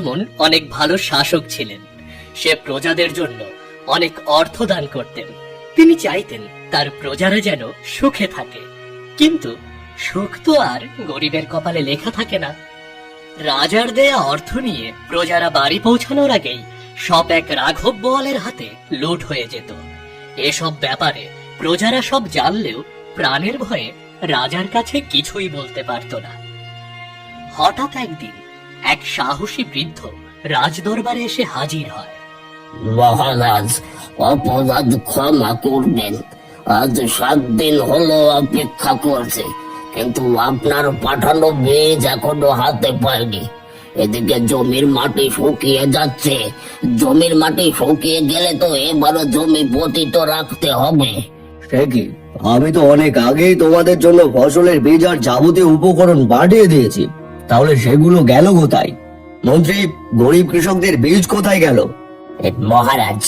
যেমন অনেক ভালো শাসক ছিলেন, সে প্রজাদের জন্য অনেক অর্থ দান করতেন। তিনি চাইতেন তার প্রজারা যেন সুখে থাকে, কিন্তু সুখ তো আর গরিবের কপালে লেখা থাকে না। রাজার দেয়া অর্থ নিয়ে প্রজারা বাড়ি পৌঁছানোর আগেই সব এক রাঘব বোয়ালের হাতে লুট হয়ে যেত। এসব ব্যাপারে প্রজারা সব জানলেও প্রাণের ভয়ে রাজার কাছে কিছুই বলতে পারত না। হঠাৎ একদিন এক সাহসী বৃদ্ধ রাজদরবারে এসে হাজির হয়। মহারাজ, অপরাধ ক্ষমা করবেন। আজ 7 দিন হলো অপেক্ষা করছে, কিন্তু আপনার পাঠানো বীজ এখনো হাতে পায়নি। এদিকে জমির মাটি শুকিয়ে যাচ্ছে। জমির মাটি শুকিয়ে গেলে তো এবারও জমি পতিত রাখতে হবে। সে কি, আমি তো অনেক আগেই তোমাদের জন্য ফসলের বীজ আর যাবতীয় উপকরণ পাঠিয়ে দিয়েছি, তাহলে সেগুলো গেল কোথায়? মন্ত্রী, গরিব কৃষকদের বীজ কোথায় গেল? মহারাজ,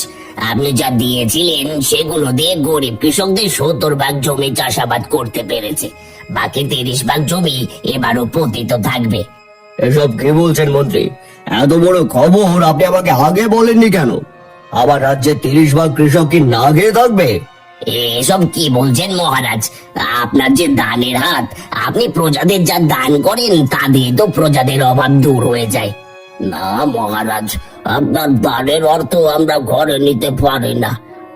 আপনি যা দিয়েছিলেন সেগুলো দিয়ে গরিব কৃষকদের 70 ভাগ জমি চাষাবাদ করতে পেরেছে। বাকি 30 ভাগ জমি এবারও পতিত থাকবে। এসব কি বলছেন মন্ত্রী? এত বড় খবর আপনি আমাকে আগে বলেননি কেন? আবার রাজ্যে 30 ভাগ কৃষক কি না খেয়ে থাকবে? এসব কি বলছেন মহারাজ? আপনার যে দানের হাত, আপনি প্রজাদের যা দান করেন তা দিয়ে তো প্রজাদের অভাব দূর হয়ে যায়। না মহারাজ, আপনার দানের অর্থ আমরা ঘরে নিতে পারি না।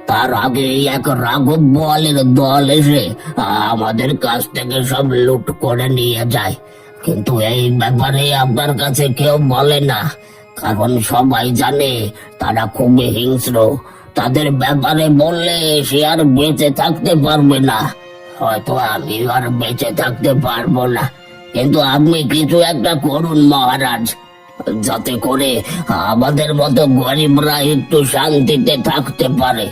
তার আগে এক রাঘব বোয়ালের দল এসে আমাদের কাছ থেকে সব লুট করে নিয়ে যায়, কিন্তু এই ব্যাপারে আপনার কাছে কেউ বলে না, কারণ সবাই জানে তারা খুবই হিংস্র। তাদের ব্যাপারে বললে সে আর বেঁচে থাকতে পারবে না। হয়তো আমি আর বেঁচে থাকতে পারবো না, কিন্তু আপনি কিছু একটা করুন মহারাজ, যাতে করে আমাদের মতো গরিবরা একটু শান্তিতে থাকতে পারে।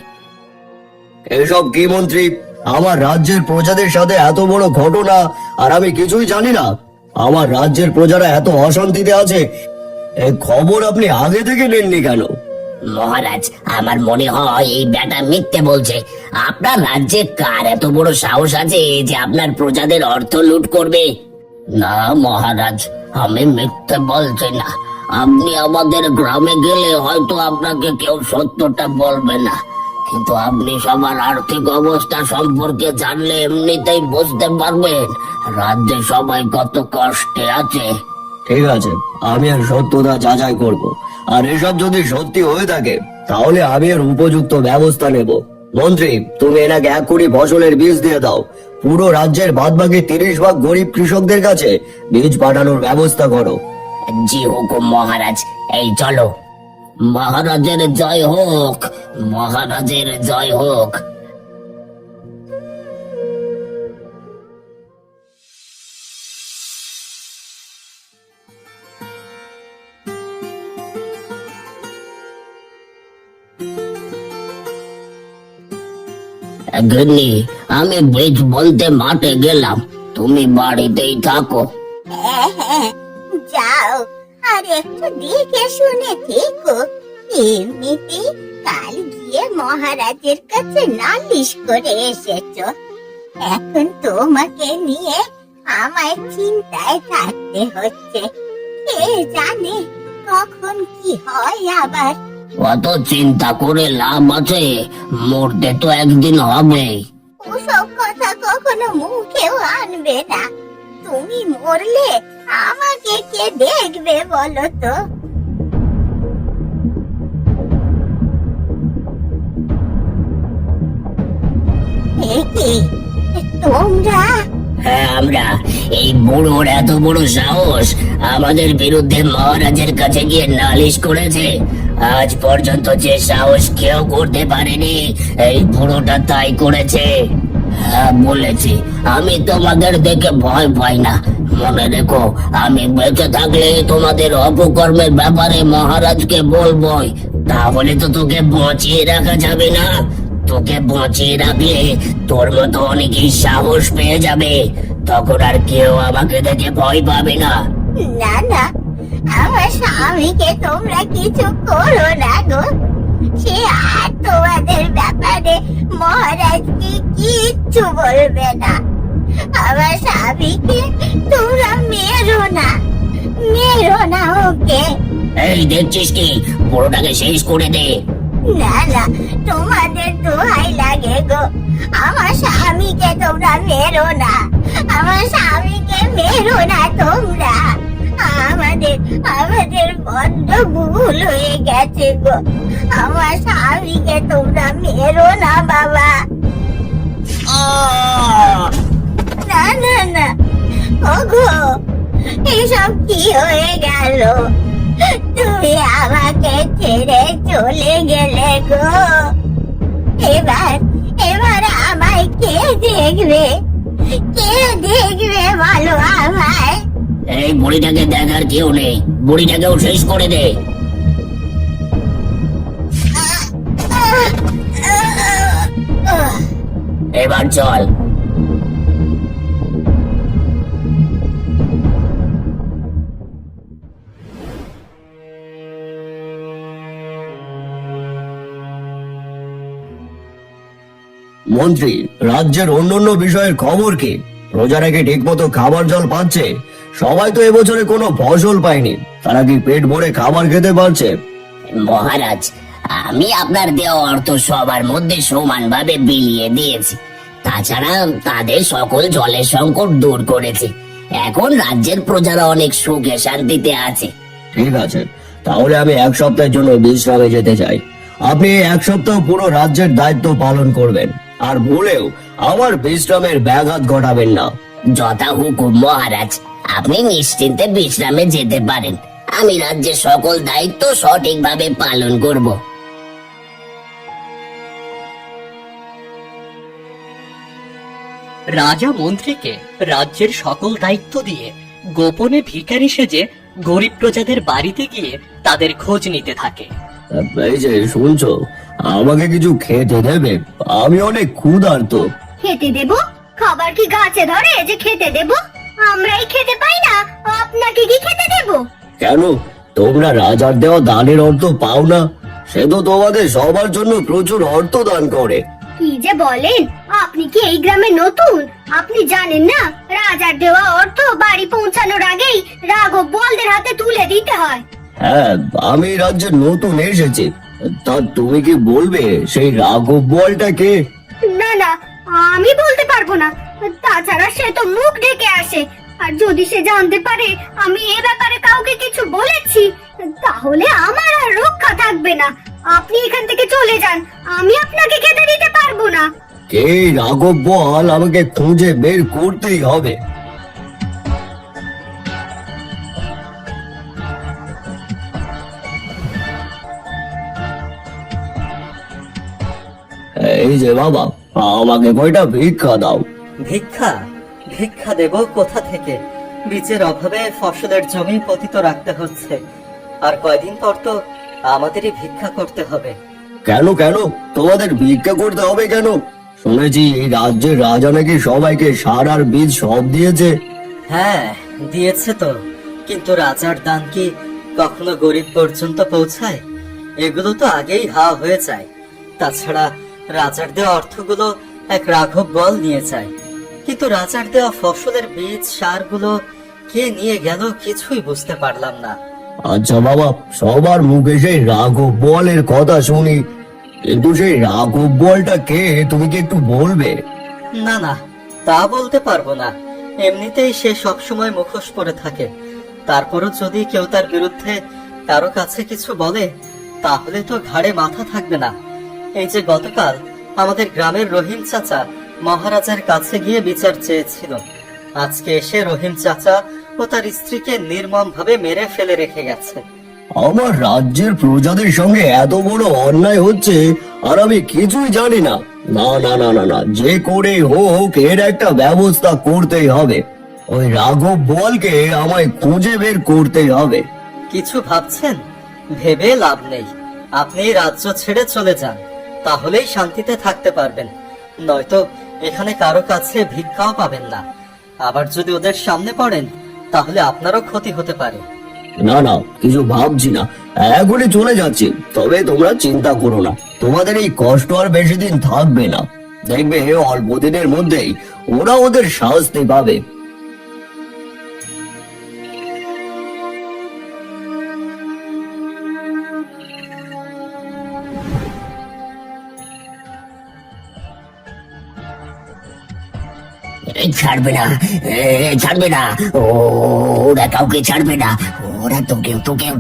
এসব কি মন্ত্রী? আমার রাজ্যের প্রজাদের সাথে এত বড় ঘটনা আর আমি কিছুই জানি না? আমার রাজ্যের প্রজারা এত অশান্তিতে আছে, এই খবর আপনি আগে থেকে নেননি কেন? মহারাজ, আমার মনে হয় এই ব্যাটা মিথ্যে বলছে। আপনার রাজ্যে কার এত বড় সাহস আছে যে আপনার প্রজাদের অর্থ লুট করবে? না মহারাজ, আমি মিথ্যে বলছি না। আপনি আমাদের গ্রামে গেলে হয়তো আপনাকে কেউ সত্যটা বলবে না, কিন্তু আপনি সবার আর্থিক অবস্থা সম্পর্কে জানলে এমনিতেই বুঝতে পারবেন রাজ্যে সবাই কত কষ্টে আছে। ঠিক আছে, আমি আর সত্যতা যাচাই করব, আর এসব যদি সত্যি হয়ে থাকে তাহলে আমি এর উপযুক্ত ব্যবস্থা নেব। মন্ত্রী, তুমি এনাকে 1 কোটি ফসলের বীজ দিয়ে দাও। পুরো রাজ্যের বাদবাকি 30 ভাগ গরিব কৃষকদের কাছে বীজ পাঠানোর ব্যবস্থা করো। জি হুকুম মহারাজ। এই চলো। মহারাজের জয় হোক, মহারাজের জয় হোক। গিন্নি, আমি বীজ বলতে মাঠে গেলাম, তুমি বাড়িতেই থাকো। হ্যাঁ হ্যাঁ, যাও, আর একটু দেখে শুনে থেকো। এমনিতে কাল গিয়ে মহারাজের কাছে নালিশ করে এসেছো, এখন তোমাকে নিয়ে আমায় চিন্তায় থাকতে হচ্ছে। কে জানে কখন কি হয় আবার। অত চিন্তা করে লাভ আছে? মরতে তো একদিন হবেই। ওসব কথা কখনো মুখেও আনবে না। তুমি মরলে আমাকে কে দেখবে বলো তো? এ কি, তোমরা? হ্যাঁ, আমরা। এই বুড়োর এত বড় সাহস আমাদের বিরুদ্ধে মহারাজের কাছে গিয়ে নালিশ করেছে। আজ পর্যন্ত যে সাহস কেউ করতে পারেনি, এই বুড়োটা তাই করেছে। হ্যাঁ বলেছি, আমি তোমাদের দেখে ভয় পাই না। মনে রেখো, আমি বেঁচে থাকলে তোমাদের অপকর্মের ব্যাপারে মহারাজকে বলবোই। তাহলে তো তোকে বাঁচিয়ে রাখা যাবে না। তোকে বাঁচিয়ে রাখলে তোর মতো অনেকেই সাহস পেয়ে যাবে, তখন আর কেউ আমাকে দেখে ভয় পাবে না। না না, আমার স্বামীকে তোমরা কিছু করো না গো। সে আর তোমাদের ব্যাপারে মহারাজকে কিচ্ছু বলবে না। আমার স্বামীকে তোমরা মেরো না, মেরো না ওকে। এই দেখছিস কি, পুরোটাকে শেষ করে দে। না না, তোমাদের দোহাই লাগে গো, আমার স্বামীকে তোমরা মেরো না, আমার স্বামীকে মেরো না তোমরা। আমাদের আমাদের বড্ড ভুল হয়ে গেছে গো, আমার স্বামীকে তোমরা মেরো না বাবা। না না না, ওগো এসব কি হয়ে গেল? তুমি আমাকে ছেড়ে চলে গেলে গো। এবার এবার আমায় কে দেখবে? কে দেখবে বলো আমায়? এই বুড়িটাকে দেখার কেউ নেই, বুড়িটাকেও শেষ করে দে। এবার চল। মন্ত্রী, রাজ্যের অন্যান্য বিষয়ের খবর কি? প্রজারা কি ঠিক মতো খাবার জল পাচ্ছে? সবাই তো এবছরে কোনো ফসল পায়নি, তারা কি পেট ভরে খাবার খেতে পারছে? মহারাজ, আমি আপনার দেওয়া অর্থ সবার মধ্যে সমানভাবে বিলিয়ে দিয়েছি। তাছাড়া তাদের সকল জলের সংকট দূর করেছি। এখন রাজ্যের প্রজারা অনেক সুখে শান্তিতে আছে। ঠিক আছে, তাহলে আমি এক সপ্তাহের জন্য বিশ্রামে যেতে চাই। আপনি এই এক সপ্তাহ পুরো রাজ্যের দায়িত্ব পালন করবেন, আর ভুলেও আমার বিশ্রামের ব্যাঘাত ঘটাবেন না। যথা হুকুম মহারাজ, আপনি নিশ্চিন্তে বিশ্রামে যেতে পারেন। আমি রাজ্যের সকল দায়িত্ব সঠিকভাবে পালন করব। রাজা মন্ত্রীকে রাজ্যের সকল দায়িত্ব দিয়ে গোপনে ভিখারি সেজে গরিব প্রজাদের বাড়িতে গিয়ে তাদের খোঁজ নিতে থাকে। এই যে শুনছো, আমাকে কিছু খেতে দেবে? আমি অনেক ক্ষুধার্ত। খেতে দেব? খাবার কি গাছে ধরে যে খেতে দেব? আমরাই খেতে পাই না, আপনাকে কি খেতে দেব? কেন, তোমরা রাজার দেওয়া দানের অর্থ পাও না? সে তো তোমাদের সবার জন্য প্রচুর অর্থ দান করে। কি যে বলেন, আপনি কি এই গ্রামে নতুন? আপনি জানেন না রাজার দেওয়া অর্থ বাড়ি পৌঁছানোর আগেই রাঘব বোয়ালদের হাতে তুলে দিতে হয়। হ্যাঁ, আমি রাজ্যে নতুন এসেছি। তা তুমি কি বলবে সেই রাঘব বোয়ালটা কে? না না, আমি বলতে পারবো না। তাছাড়া সে তো মুখ ঢেকে আসে, আর যদি সে জানতে পারে আমি এ ব্যাপারে কাউকে কিছু বলেছি, তাহলে আমার আর রক্ষা থাকবে না। আপনি এখান থেকে চলে যান, আমি আপনাকে খেতে দিতে পারবো না। কে রাঘব বোয়াল, আমাকে খুঁজে বের করতেই হবে। এই যে বাবা, আমাকে কয়টা ভিক্ষা দাও। ভিক্ষা? ভিক্ষা দেব কোথা থেকে? বীজের অভাবে ফসলের জমি পতিত রাখতে হচ্ছে, আর কয়দিন পর তো আমাদেরই ভিক্ষা করতে হবে। কেন কেন তোমাদের ভিক্ষা করতে হবে কেন? শুনেছি এই রাজ্যের রাজা নাকি সবাইকে সার আর বীজ সব দিয়েছে। হ্যাঁ, দিয়েছে তো, কিন্তু রাজার দান কি কখনো গরিব পর্যন্ত পৌঁছায়? এগুলো তো আগেই হাওয়া হয়ে যায়। তাছাড়া রাজার দেওয়া অর্থগুলো এক রাঘব বল নিয়ে যায়, কিন্তু রাজার দেওয়া ফসলের বীজ সারগুলো কে নিয়ে গেল কিছুই বুঝতে পারলাম না। আচ্ছা বাবা, সবার মুখে সেই রাঘব বোয়ালের কথা শুনি, কিন্তু সেই রাঘব বোয়ালটা কে তুমি কি একটু বলবে? না না, তা বলতে পারবো না। এমনিতেই সে সবসময় মুখোশ পরে থাকে। তারপরও যদি কেউ তার বিরুদ্ধে কারো কাছে কিছু বলে, তাহলে তো ঘাড়ে মাথা থাকবে না। এই যে গতকাল আমাদের গ্রামের রহিম চাচা মহারাজার কাছে গিয়ে বিচার চেয়েছিল, আজকে এসে রহিম চাচা ও তার স্ত্রীকে নির্মম ভাবে মেরে ফেলে রেখে গেছে। আমার রাজ্যের প্রজাদের সঙ্গে এত বড় অন্যায় হচ্ছে আর আমি কিছুই জানি না। না না না না না, যে করে হোক এর একটা ব্যবস্থা করতেই হবে। ওই রাঘব বোয়ালকে আমায় খুঁজে বের করতেই হবে। কিছু ভাবছেন? ভেবে লাভ নেই। আপনি রাজ্য ছেড়ে চলে যান, তাহলেই শান্তিতে থাকতে পারবেন। নয়তো এখানে কারো কাছে ভিক্ষাও পাবেন না। আবার যদি ওদের সামনে পড়েন, তাহলে আপনারও ক্ষতি হতে পারে। না না, কিছু ভাবছি না, এখনই চলে যাচ্ছি। তবে তোমরা চিন্তা করো না, তোমাদের এই কষ্ট আর বেশি দিন থাকবে না। দেখবে অল্প দিনের মধ্যেই ওরা ওদের শাস্তি পাবে। ছাড়বে না, ছাড়বে না, ওরা কাউকে ছাড়বে না, ওরা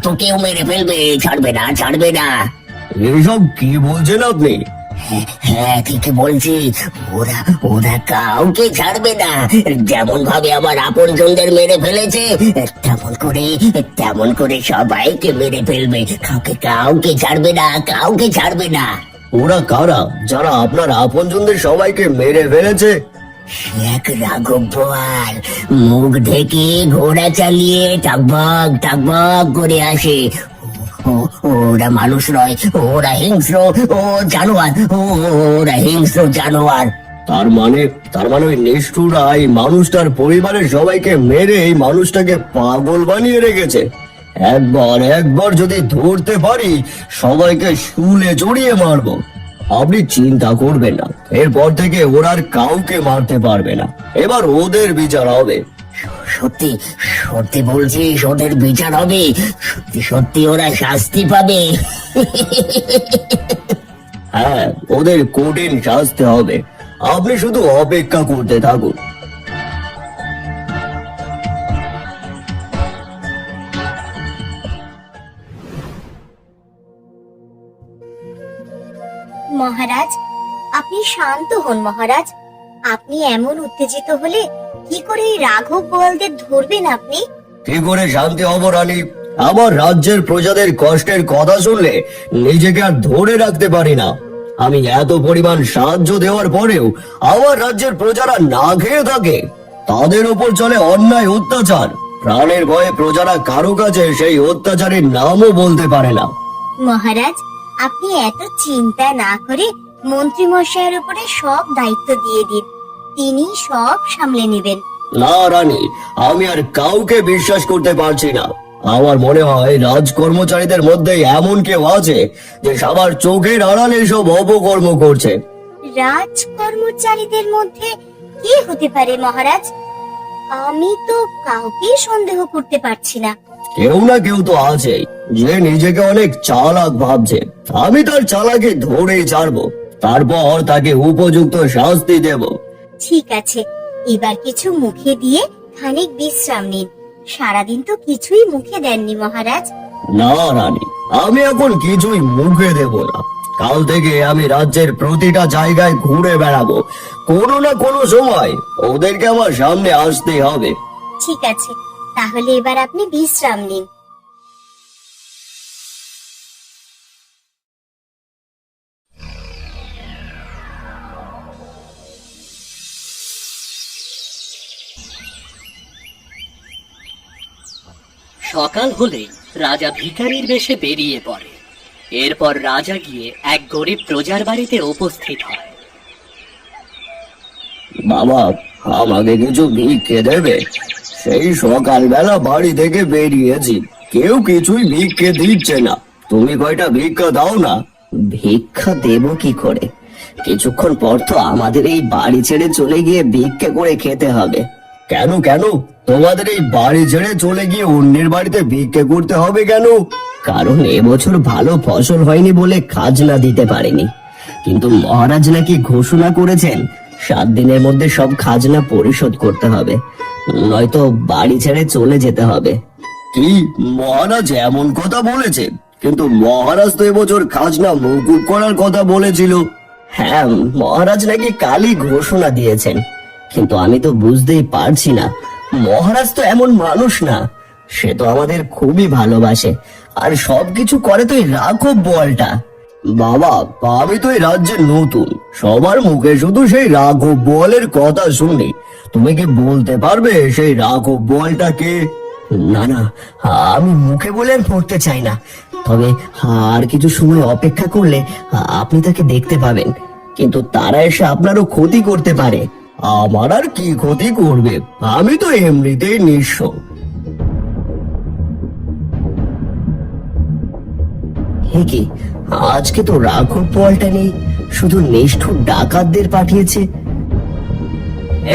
তোকেও মেরে ফেলবে, ছাড়বে না, ছাড়বে না। এসব কি বলছেন আপনি? হ্যাঁ ঠিকই বলছি, ওরা ওরা কাউকে ছাড়বে না। যেমন ভাবে আমার আপনজনদের মেরে ফেলেছে তেমন করে সবাইকে মেরে ফেলবে, কাউকে ছাড়বে না, কাউকে ছাড়বে না। ওরা কারা যারা আপনার আপনজনদের সবাইকে মেরে ফেলেছে? সে এক রাঘব বোয়াল, মুখ ঢেকে ঘোড়া চালিয়ে টাকবাক করে আসে। ওরা মানুষ নয়, ওরা হিংস্র জানোয়ার, ওরা হিংস্র জানোয়ার। তার মানে ওই নিষ্ঠুরা এই মানুষটার পরিবারের সবাইকে মেরে এই মানুষটাকে পাগল বানিয়ে রেখেছে। একবার যদি ধরতে পারি সবাইকে শুলে জড়িয়ে মারবো। আপনি চিন্তা করবেন না, এরপর থেকে ওরা আর কাউকে মারতে পারবে না। এবার ওদের বিচার হবে। সত্যি সত্যি বলছিস ওদের বিচার হবে? সত্যি ওরা শাস্তি পাবে? হ্যাঁ, ওদের কঠিন শাস্তি হবে। আপনি শুধু অপেক্ষা করতে থাকুন। মহারাজ, আপনি শান্ত হন মহারাজ। আপনি এমন উত্তেজিত হলে কি করে এই রাঘব বোয়ালদের ধরবেন আপনি? কি করে শান্তি হব রানী? আমার রাজ্যের প্রজাদের কষ্টের কথা শুনলে নিজেকে আর ধরে রাখতে পারি না। আমি এত পরিমাণ সাহায্য দেওয়ার পরেও আমার রাজ্যের প্রজারা না খেয়ে থাকে। তাদের উপর চলে অন্যায় অত্যাচার। প্রাণের ভয়ে প্রজারা কারো কাছে সেই অত্যাচারের নামও বলতে পারে না। মহারাজ, আপনি এত চিন্তা না করে মন্ত্রী মশাইয়ের উপরে সব দায়িত্ব দিয়ে দিন, তিনি সব সামলে নেবেন। না রানী, আমি আর কাউকে বিশ্বাস করতে পারছি না। আমার মনে হয় রাজকর্মচারীদের মধ্যে এমন কেউ আছে যে সবার চোখের আড়ালে সব অপকর্ম করছে। রাজকর্মচারীদের মধ্যে কি হতে পারে মহারাজ? আমি তো কাউকে সন্দেহ করতে পারছি না। কেউ না কেউ তো আছে যে নিজেকে অনেক চালাক ভাবছে। আমি তার চালাকি ধরেই ছাড়বো, তারপর তাকে উপযুক্ত শাস্তি দেব। ঠিক আছে, এবার কিছু মুখে দিয়ে খানিক বিশ্রাম নিন। সারাদিন তো কিছুই মুখে দেননি মহারাজ। না রানী, আমি এখন কিছুই মুখে দেব না। কাল থেকে আমি রাজ্যের প্রতিটা জায়গায় ঘুরে বেড়াবো। কোনো না কোনো সময় ওদেরকে আমার সামনে আসতেই হবে। ঠিক আছে, তাহলে এবার আপনি বিশ্রাম নিন। সকাল হলেই রাজা ভিখারির বেশে বেরিয়ে পড়ে। এরপর রাজা গিয়ে এক গরিব প্রজার বাড়িতে উপস্থিত হয়। বাবা, আমাকে কিছু ভিক্ষে দেবে? সেই সকালবেলা বাড়ি থেকে বেরিয়েছি, কেউ কিছুই ভিক্ষে দিচ্ছে না। তুমি কয়টা ভিক্ষা দাও না। ভিক্ষা দেব কি করে? কিছুক্ষণ পর তো আমাদের এই বাড়ি ছেড়ে চলে গিয়ে ভিক্ষা করে খেতে হবে। কেন তোমাদের এই বাড়ি ছেড়ে চলে গিয়ে অন্যের বাড়িতে ভিক্ষে করতে হবে কেন? কারণ এবছর ভালো ফসল হয়নি বলে খাজনা দিতে পারেনি। কিন্তু মহারাজ নাকি ঘোষণা করেছেন 7 দিনের মধ্যে সব খাজনা পরিশোধ করতে হবে, নয়তো বাড়ি ছেড়ে চলে যেতে হবে। কি, মহারাজ এমন কথা বলেছে? কিন্তু মহারাজ তো এবছর খাজনা মওকুফ করার কথা বলেছিল। হ্যাঁ, মহারাজ নাকি কালই ঘোষণা দিয়েছেন, কিন্তু আমি তো বুঝতেই পারছি না। মহারাজ তো এমন মানুষ না, সে তো আমাদের খুবই ভালোবাসে, আর সবকিছু করে তো এই রাঘব বোয়ালটা। বাবা, আমি তো এই রাজ্যে নতুন, সবার মুখে শুধু সেই রাঘব বোয়ালের কথা শুনি। তুমি কি বলতে পারবে সেই রাঘব বোয়ালটা কে? না না, আমি মুখে বলে আর পড়তে চাই না, তবে আর কিছু সময় অপেক্ষা করলে আপনি তাকে দেখতে পাবেন, কিন্তু তারা এসে আপনারও ক্ষতি করতে পারে। আমার আর কি ক্ষতি করবে? আমি তো এমনিতেই নিঃস্ব। হে কি, আজকে তো রাঘব বোয়ালটা নেই, শুধু নিষ্ঠুর ডাকাতদের পাঠিয়েছে।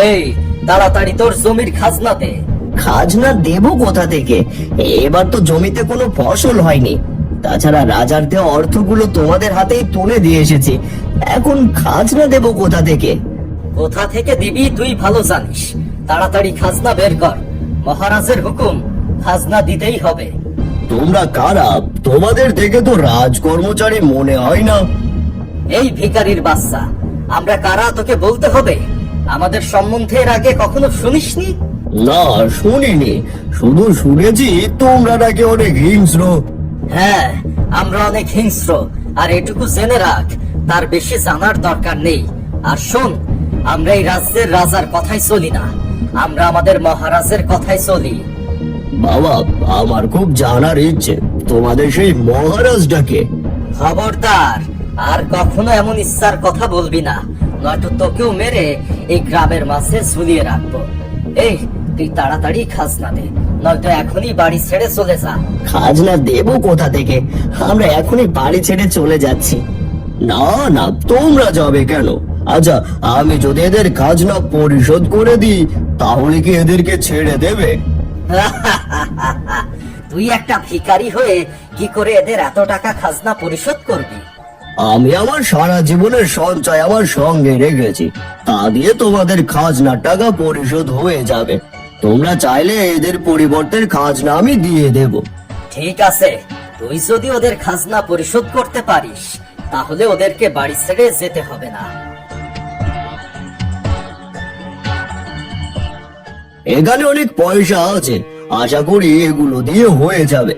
এই, তাড়াতাড়ি তোর জমির খাজনা দে। খাজনা দেব কোথা থেকে? এবার তো জমিতে কোনো ফসল হয়নি, তাছাড়া রাজার দেওয়া অর্থগুলো তোমাদের হাতেই তুলে দিয়ে এসেছি, এখন খাজনা দেব কোথা থেকে? কোথা থেকে দিবি তুই ভালো জানিস। তাড়াতাড়ি খাজনা বের কর, মহারাজের হুকুম, খাজনা দিতেই হবে। তোমরা কারা? তোমাদের দেখে তো রাজ কর্মচারী মনে হয় না। এই ভিখারির বাচ্চা, আমরা কারা তোকে বলতে হবে? আমাদের সম্বন্ধে এর আগে কখনো শুনিসনি? না, শুনিনি, শুধু শুনেছি তোমরা নাকি অনেক হিংস্র। হ্যাঁ, আমরা অনেক হিংস্র, আর এটুকু জেনে রাখ, তার বেশি জানার দরকার নেই। আর শোন, আমরা এই রাজ্যের রাজার কথাই চলি না, আমরা আমাদের মহারাজের কথাই চলি। বাবা, আমার খুব জানার ইচ্ছে, তোমাদের সেই মহারাজটাকে। খবরদার, আর কখনো এমন ইচ্ছার কথা বলবি না, নয়তো তোকেও মেরে এই গ্রামের মাঝে ঝুলিয়ে রাখবো। এই, তুই তাড়াতাড়ি খাজনা দে, নয়তো এখনই বাড়ি ছেড়ে চলে যা। খাজনা দেবো কোথা থেকে? আমরা এখনই বাড়ি ছেড়ে চলে যাচ্ছি। না না, তোমরা যাবে কেন? আচ্ছা, আমি যদি এদের খাজনা পরিশোধ করে দিই, তাহলে কি এদেরকে ছেড়ে দেবে? তুই একটা ভিখারি হয়ে কি করে এদের এত টাকা খাজনা পরিশোধ করবি? আমি আমার সারা জীবনের সঞ্চয় আমার সঙ্গে রেখেছি, তা দিয়ে তোমাদের খাজনার টাকা পরিশোধ হয়ে যাবে। তোমরা চাইলে এদের পরিবর্তে খাজনা আমি দিয়ে দেব। ঠিক আছে, তুই যদি ওদের খাজনা পরিশোধ করতে পারিস, তাহলে ওদেরকে বাড়ি ছেড়ে যেতে হবে না। এখানে অনেক পয়সা আছে, আশা করি এগুলো দিয়ে হয়ে যাবে।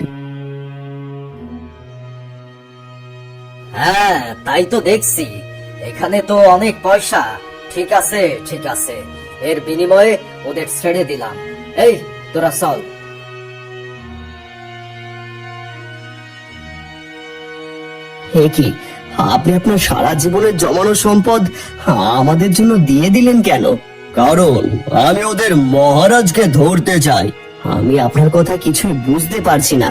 হ্যাঁ, তাই তো দেখছি, এখানে তো অনেক পয়সা। ঠিক আছে ঠিক আছে, এর বিনিময়ে ওদের ছেড়ে দিলাম। এই, তোরা চল। হে কি, আপনি আপনার সারা জীবনের জমানো সম্পদ আমাদের জন্য দিয়ে দিলেন কেন? কারণ আমি ওদের মহারাজকে ধরতে চাই। আমি আপনার কথা কিছুই বুঝতে পারছি না।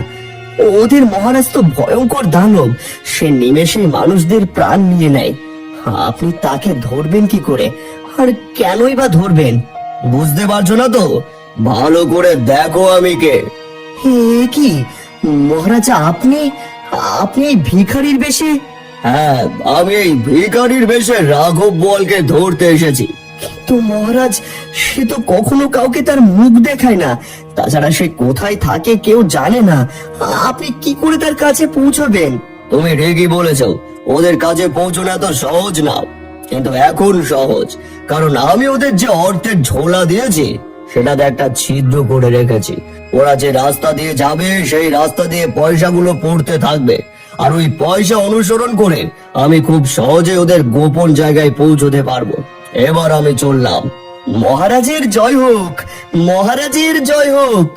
ওদের মহারাজ তো ভয়ঙ্কর দানব, সে নিমেষে মানুষদের প্রাণ নিয়ে নেয়। আপনি তাকে ধরবেন কি করে, আর কেনই বা ধরবেন? বুঝতে পারছো না তো? ভালো করে দেখো আমি কে। হে কি মহারাজ, আপনি আপনি এই ভিখারির বেশে? হ্যাঁ, আমি এই ভিখারির বেশে রাঘব বোয়ালকে ধরতে এসেছি। কিন্তু মহারাজ, সে তো কখনো কাউকে তার মুখ দেখায় না, তাছাড়া সে কোথায় থাকে কেউ জানে না। আপনি কি করে তার কাছে পৌঁছবেন? তুমি ঠিকই বলেছো, ওদের কাছে পৌঁছানো এত সহজ না, কিন্তু এখন সহজ, কারণ আমি ওদের যে অর্থের ঝোলা দিয়েছি সেটাতে একটা ছিদ্র করে রেখেছি। ওরা যে রাস্তা দিয়ে যাবে সেই রাস্তা দিয়ে পয়সাগুলো পড়তে থাকবে, আর ওই পয়সা অনুসরণ করে আমি খুব সহজে ওদের গোপন জায়গায় পৌঁছতে পারবো। এবার আমি চললাম। মহারাজের জয় হোক, মহারাজের জয় হোক।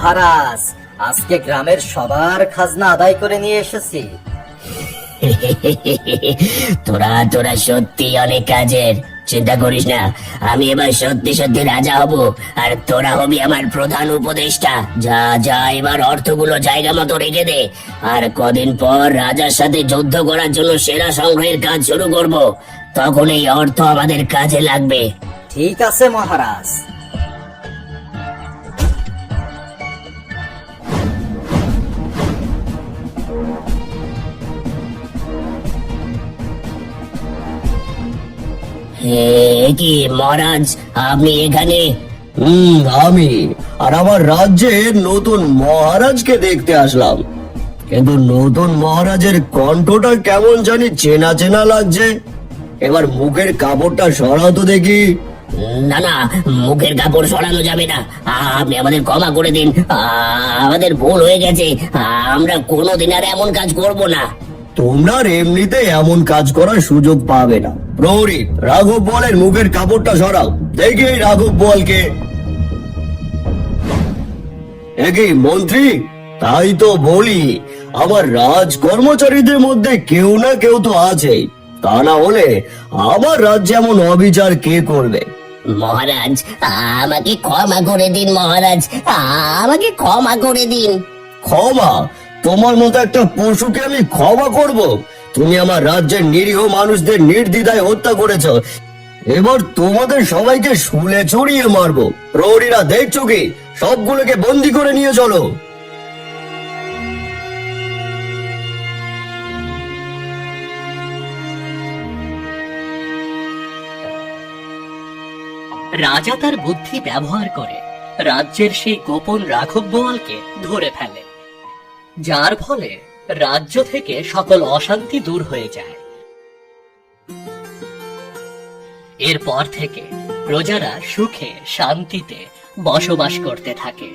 মহারাজ, আজকে গ্রামের সবার খাজনা আদায় করে নিয়ে এসেছি। তোরা তোরা সত্যি অনেক কাজের, চিন্তা করিস না, আমি এবার সত্যি সত্যি রাজা হব, আর তোরা হবি আমার প্রধান উপদেষ্টা। যা যা, এবার অর্থগুলো জায়গা মতো রেখে দে, আর কদিন পর রাজার সাথে যুদ্ধ করার জন্য সেনা সংগ্রহের কাজ শুরু করব, তখন এই অর্থ আমাদের কাজে লাগবে। ঠিক আছে মহারাজ। কি মহারাজ, আপনি এখানে? আমি আর আমার রাজ্যের নতুন মহারাজকে দেখতে আসলাম, কিন্তু নতুন মহারাজের কণ্ঠটা কেমন জানি চেনা চেনা লাগছে। এবার মুখের কাপড়টা সরাও তো দেখি। না না, মুখের কাপড় সরানো যাবে না, আপনি আমাদের ক্ষমা করে দিন, আমাদের ভুল হয়ে গেছে, আমরা কোনোদিন আর এমন কাজ করব না। তোমরা আর এমনিতে এমন কাজ করার সুযোগ পাবে না। প্রহরী, রাঘব বোয়ালের মুখের কাপড়টা সরাও দেখি। এই রাঘব বোয়ালকে। একই মন্ত্রী, তাই তো বলি, আমার রাজ কর্মচারীদের মধ্যে কেউ না কেউ তো আছেই, তা না হলে আমার রাজ্যে এমন অবিচার কে করবে? মহারাজ, আমাকে ক্ষমা করে দিন মহারাজ, আমাকে ক্ষমা করে দিন। ক্ষমা? তোমার মতো একটা পশুকে আমি ক্ষমা করব? তুমি আমার রাজ্যের নিরীহ মানুষদের নির্দ্বিধায় হত্যা করেছ, এবার তোমাদের সবাইকে শুলে ছড়িয়ে মারবো। প্রহরীরা দেখছো কি? সবগুলোকে বন্দি করে নিয়ে চলো। রাজা তার বুদ্ধি ব্যবহার করে রাজ্যের সেই গোপন রাঘব বোয়ালকে ধরে ফেলে, যার ফলে রাজ্য থেকে সকল অশান্তি দূর হয়ে যায়। এরপর থেকে প্রজারা সুখে শান্তিতে বসবাস করতে থাকে।